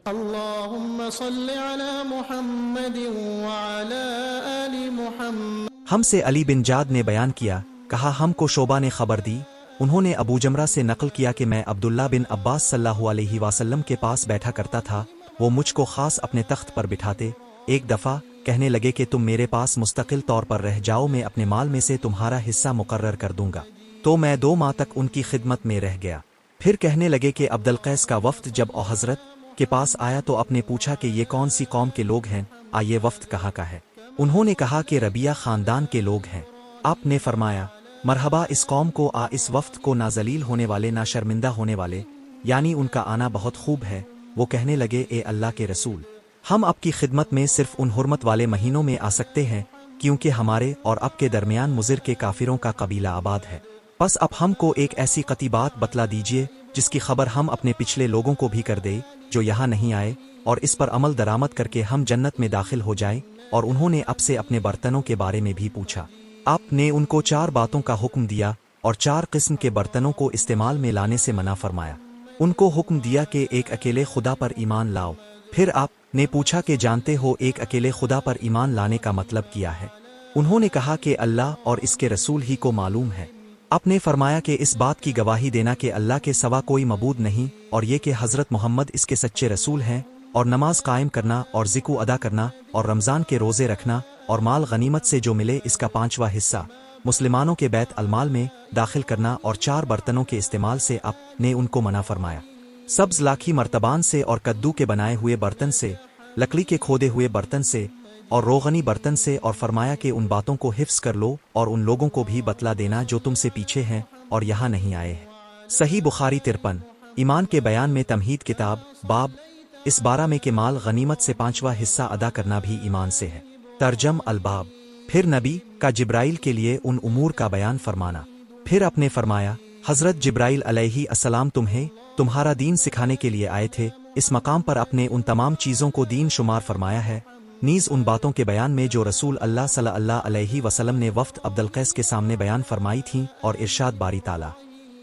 اللهم صل على محمد وعلى آل محمد۔ ہم سے علی بن جاد نے بیان کیا، کہا ہم کو شعبہ نے خبر دی، انہوں نے ابو جمرہ سے نقل کیا کہ میں عبداللہ بن عباس صلی اللہ علیہ وسلم کے پاس بیٹھا کرتا تھا، وہ مجھ کو خاص اپنے تخت پر بٹھاتے، ایک دفعہ کہنے لگے کہ تم میرے پاس مستقل طور پر رہ جاؤ، میں اپنے مال میں سے تمہارا حصہ مقرر کر دوں گا۔ تو میں 2 ماہ تک ان کی خدمت میں رہ گیا۔ پھر کہنے لگے کہ عبدالقیس کا وفد جب حضرت کے پاس آیا تو اپنے پوچھا کہ یہ کون سی قوم کے لوگ ہیں، یہ وفد کہاں کا ہے؟ انہوں نے کہا کہ ربیہ خاندان کے لوگ ہیں۔ آپ نے فرمایا، مرحبا اس قوم کو، اس وفد کو، نہ ذلیل ہونے والے نہ شرمندہ ہونے والے، یعنی ان کا آنا بہت خوب ہے۔ وہ کہنے لگے، اے اللہ کے رسول، ہم آپ کی خدمت میں صرف ان حرمت والے مہینوں میں آ سکتے ہیں، کیونکہ ہمارے اور اب کے درمیان مضر کے کافروں کا قبیلہ آباد ہے۔ بس اب ہم کو ایک ایسی قطعی بات بتلا دیجئے جس کی خبر ہم اپنے پچھلے لوگوں کو بھی کر دیں جو یہاں نہیں آئے، اور اس پر عمل درآمد کر کے ہم جنت میں داخل ہو جائیں۔ اور انہوں نے اب سے اپنے برتنوں کے بارے میں بھی پوچھا۔ آپ نے ان کو 4 باتوں کا حکم دیا اور 4 قسم کے برتنوں کو استعمال میں لانے سے منع فرمایا۔ ان کو حکم دیا کہ ایک اکیلے خدا پر ایمان لاؤ۔ پھر آپ نے پوچھا کہ جانتے ہو ایک اکیلے خدا پر ایمان لانے کا مطلب کیا ہے؟ انہوں نے کہا کہ اللہ اور اس کے رسول ہی کو معلوم ہے۔ آپ نے فرمایا کہ اس بات کی گواہی دینا کہ اللہ کے سوا کوئی معبود نہیں، اور یہ کہ حضرت محمد اس کے سچے رسول ہیں، اور نماز قائم کرنا اور ذکر ادا کرنا اور رمضان کے روزے رکھنا اور مال غنیمت سے جو ملے اس کا 5واں حصہ مسلمانوں کے بیت المال میں داخل کرنا، اور 4 برتنوں کے استعمال سے آپ نے ان کو منع فرمایا، سبز لاکھی مرتبان سے اور کدو کے بنائے ہوئے برتن سے، لکڑی کے کھودے ہوئے برتن سے اور روغنی برتن سے، اور فرمایا کہ ان باتوں کو حفظ کر لو اور ان لوگوں کو بھی بتلا دینا جو تم سے پیچھے ہیں اور یہاں نہیں آئے ہیں۔ صحیح بخاری 53۔ ایمان کے بیان میں تمہید کتاب، باب اس بارہ میں کہ مال غنیمت سے 5واں حصہ ادا کرنا بھی ایمان سے ہے۔ ترجم الباب۔ پھر نبی کا جبرائیل کے لیے ان امور کا بیان فرمانا۔ پھر آپ نے فرمایا، حضرت جبرائیل علیہ السلام تمہیں تمہارا دین سکھانے کے لیے آئے تھے۔ اس مقام پر اپنے ان تمام چیزوں کو دین شمار فرمایا ہے، نیز ان باتوں کے بیان میں جو رسول اللہ صلی اللہ علیہ وسلم نے وفد عبدالقیس کے سامنے بیان فرمائی تھیں، اور ارشاد باری تعالیٰ،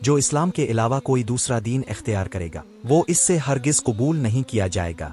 جو اسلام کے علاوہ کوئی دوسرا دین اختیار کرے گا وہ اس سے ہرگز قبول نہیں کیا جائے گا۔